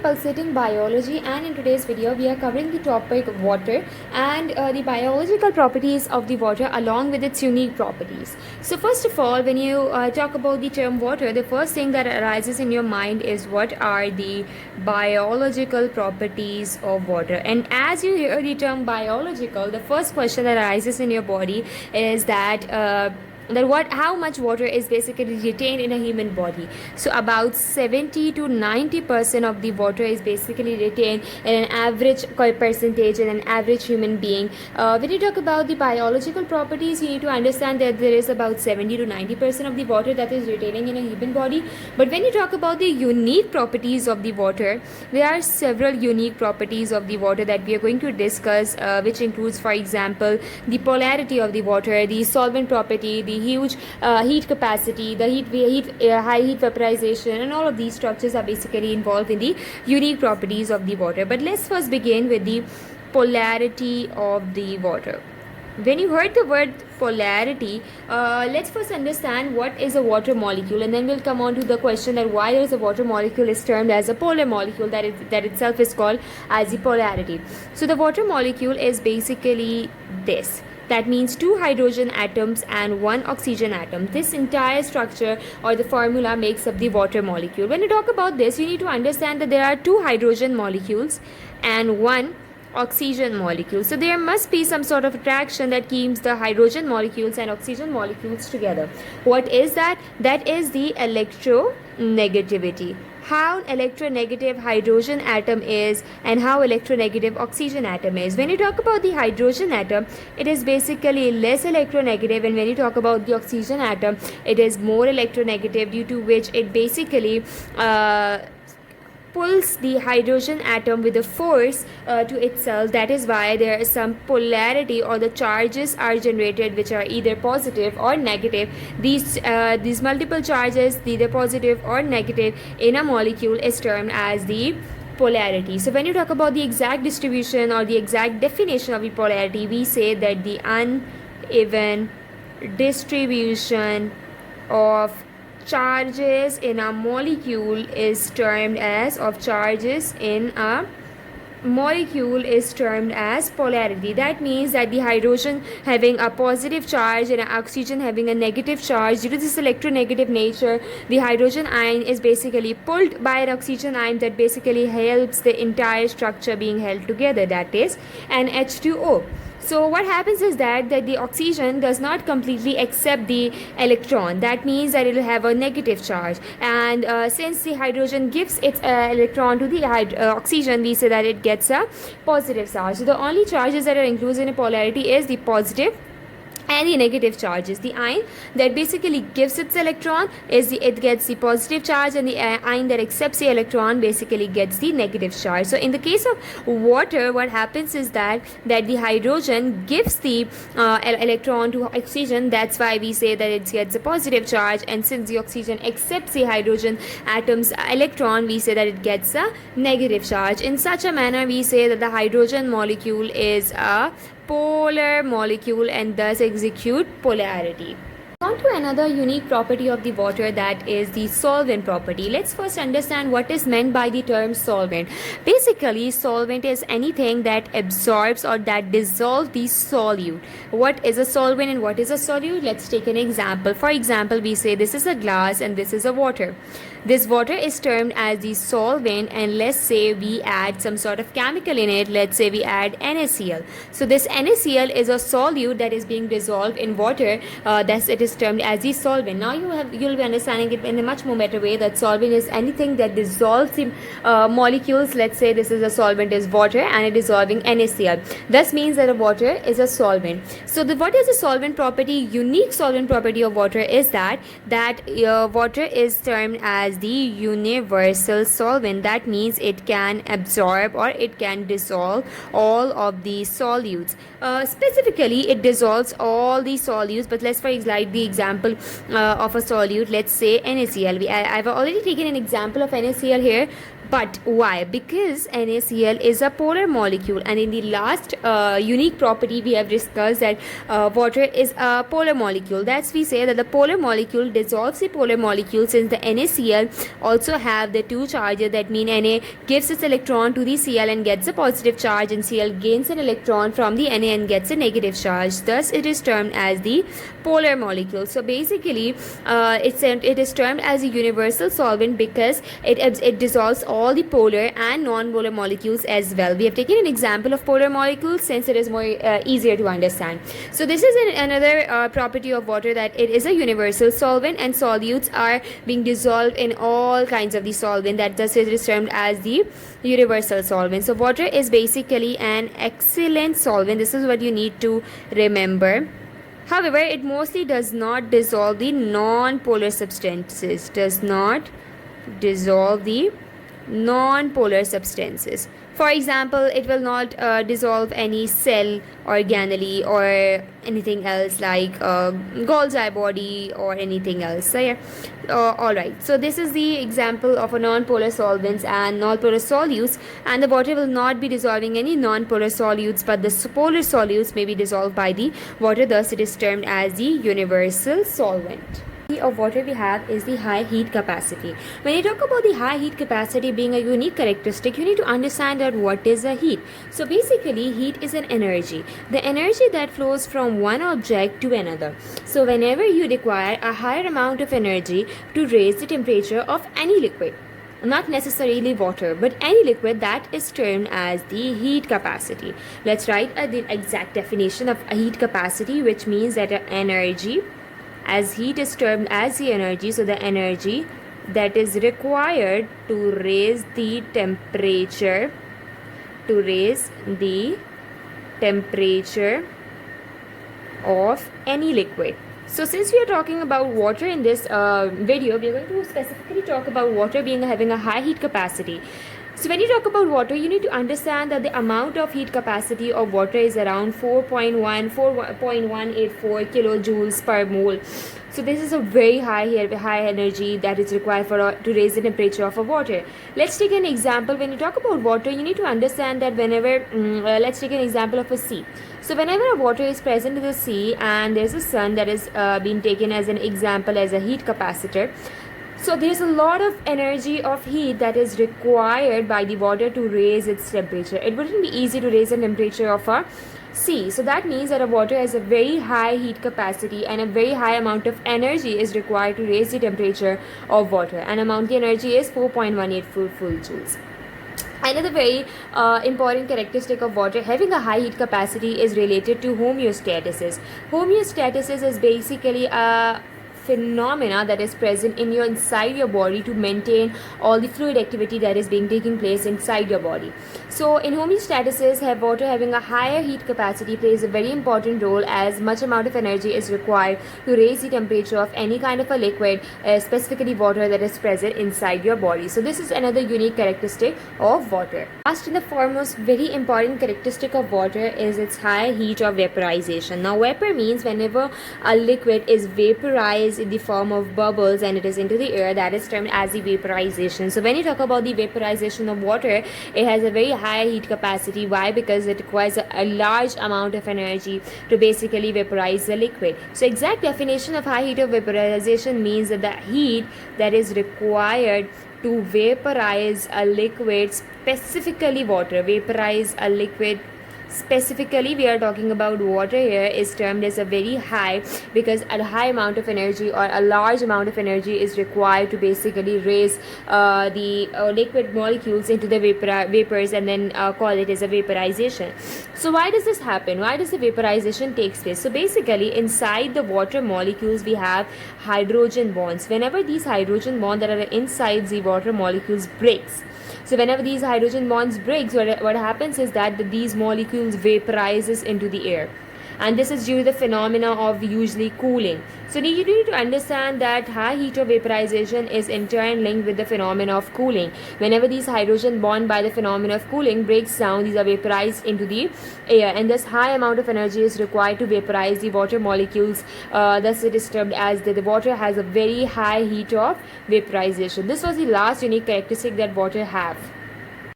Pulsating Biology, and in today's video we are covering the topic water and the biological properties of the water along with its unique properties. So first of all, when you talk about the term water, the first thing that arises in your mind is what are the biological properties of water. And as you hear the term biological, the first question that arises in your body is that how much water is basically retained in a human body. So about 70 to 90% of the water is basically retained in an average percentage in an average human being. When you talk about the biological properties, you need to understand that there is about 70 to 90% of the water that is retaining in a human body. But when you talk about the unique properties of the water, there are several unique properties of the water that we are going to discuss, which includes, for example, the polarity of the water, the solvent property, the huge heat capacity, the high heat vaporization, and all of these structures are basically involved in the unique properties of the water. But let's first begin with the polarity of the water. When you heard the word polarity, let's first understand what is a water molecule, and then we'll come on to the question that why is a water molecule is termed as a polar molecule, that itself is called as the polarity. So the water molecule is basically this. That means 2 hydrogen atoms and 1 oxygen atom. This entire structure or the formula makes up the water molecule. When you talk about this, you need to understand that there are 2 hydrogen molecules and 1 oxygen molecule. So there must be some sort of attraction that keeps the hydrogen molecules and oxygen molecules together. What is that? That is the electronegativity. How electronegative hydrogen atom is and how electronegative oxygen atom is. When you talk about the hydrogen atom, it is basically less electronegative, and when you talk about the oxygen atom, it is more electronegative, due to which it basically pulls the hydrogen atom with a force to itself. That is why there is some polarity, or the charges are generated which are either positive or negative. These multiple charges, either positive or negative in a molecule, is termed as the polarity. So when you talk about the exact distribution or the exact definition of the polarity, we say that the uneven distribution of charges in a molecule is termed as polarity. That means that the hydrogen having a positive charge and oxygen having a negative charge, due to this electronegative nature, the hydrogen ion is basically pulled by an oxygen ion that basically helps the entire structure being held together, that is an H2O. So what happens is that the oxygen does not completely accept the electron. That means that it will have a negative charge, and since the hydrogen gives its electron to the oxygen, we say that it gets a positive charge. So the only charges that are included in a polarity is the positive and the negative charges. The ion that basically gives its electron it gets the positive charge, and the ion that accepts the electron basically gets the negative charge. So in the case of water, what happens is that the hydrogen gives the electron to oxygen. That's why we say that it gets a positive charge, and since the oxygen accepts the hydrogen atom's electron, we say that it gets a negative charge. In such a manner, we say that the hydrogen molecule is a polar molecule and thus execute polarity. On to another unique property of the water, that is the solvent property. Let's first understand what is meant by the term solvent. Basically, solvent is anything that absorbs or that dissolves the solute. What is a solvent and what is a solute? Let's take an example. For example, we say this is a glass and this is a water. This water is termed as the solvent, and let's say we add some sort of chemical in it. Let's say we add NaCl. So this NaCl is a solute that is being dissolved in water. Thus it is termed as the solvent. Now you'll be understanding it in a much more better way, that solvent is anything that dissolves in molecules. Let's say this is a solvent is water and it is dissolving NaCl. Thus means that a water is a solvent. So what is the solvent property? Unique solvent property of water is that water is termed as the universal solvent. That means it can absorb or it can dissolve all of the solutes. Specifically, it dissolves all the solutes, but let's like the example of a solute. Let's say NaCl. I've already taken an example of NaCl here. But why? Because NaCl is a polar molecule, and in the last unique property we have discussed that water is a polar molecule. That's we say that the polar molecule dissolves the polar molecule, since the NaCl also have the two charges. That mean Na gives its electron to the Cl and gets a positive charge, and Cl gains an electron from the Na and gets a negative charge. Thus, it is termed as the polar molecule. So basically, it is termed as a universal solvent because it dissolves all the polar and non-polar molecules as well. We have taken an example of polar molecules since it is more easier to understand. So this is another property of water, that it is a universal solvent, and solutes are being dissolved in all kinds of the solvent. That thus it is termed as the universal solvent. So water is basically an excellent solvent. This is what you need to remember. However, it mostly does not dissolve the non-polar substances. Does not dissolve the non-polar substances. For example, it will not dissolve any cell organelle or anything else like Golgi body or anything else. So yeah, alright. So this is the example of a non-polar solvents and non-polar solutes, and the water will not be dissolving any non-polar solutes, but the polar solutes may be dissolved by the water. Thus, it is termed as the universal solvent of water we have is the high heat capacity. When you talk about the high heat capacity being a unique characteristic, you need to understand that what is a heat. So basically, heat is an energy, the energy that flows from one object to another. So whenever you require a higher amount of energy to raise the temperature of any liquid, not necessarily water, but any liquid, that is termed as the heat capacity. Let's write the exact definition of a heat capacity, which means that an energy, as heat is termed as the energy, so the energy that is required to raise the temperature, of any liquid. So since we are talking about water in this video, we are going to specifically talk about water having a high heat capacity. So when you talk about water, you need to understand that the amount of heat capacity of water is around 4.184 kilojoules per mole. So this is a very high energy that is required to raise the temperature of a water. Let's take an example. When you talk about water, you need to understand that whenever, let's take an example of a sea. So whenever a water is present in the sea and there's a sun, that is being taken as an example as a heat capacitor. So there's a lot of energy of heat that is required by the water to raise its temperature. It wouldn't be easy to raise the temperature of a sea. So that means that a water has a very high heat capacity and a very high amount of energy is required to raise the temperature of water. And amount of energy is 4.184 joules. Another very important characteristic of water having a high heat capacity is related to homeostasis. Homeostasis is basically a phenomena that is present inside your body to maintain all the fluid activity that is being taking place inside your body. So in homeostasis, water having a higher heat capacity plays a very important role, as much amount of energy is required to raise the temperature of any kind of a liquid, specifically water, that is present inside your body. So this is another unique characteristic of water. Last and the foremost very important characteristic of water is its high heat of vaporization. Now vapor means whenever a liquid is vaporized in the form of bubbles and it is into the air, that is termed as the vaporization. So when you talk about the vaporization of water, it has a very high heat capacity. Why? Because it requires a large amount of energy to basically vaporize the liquid. So exact definition of high heat of vaporization means that the heat that is required to vaporize a liquid, specifically water, specifically we are talking about water here, is termed as a very high, because a high amount of energy or a large amount of energy is required to basically raise the liquid molecules into the vapors and then call it as a vaporization. So why does this happen? Why does the vaporization take place? So basically inside the water molecules we have hydrogen bonds. Whenever these hydrogen bonds that are inside the water molecules breaks, so whenever these hydrogen bonds breaks, what happens is that these molecules vaporizes into the air. and this is due to the phenomena of usually cooling. So you need to understand that high heat of vaporization is in turn linked with the phenomena of cooling. Whenever these hydrogen bond by the phenomena of cooling breaks down, these are vaporized into the air, and thus high amount of energy is required to vaporize the water molecules. Thus it is termed as the water has a very high heat of vaporization. This was the last unique characteristic that water have.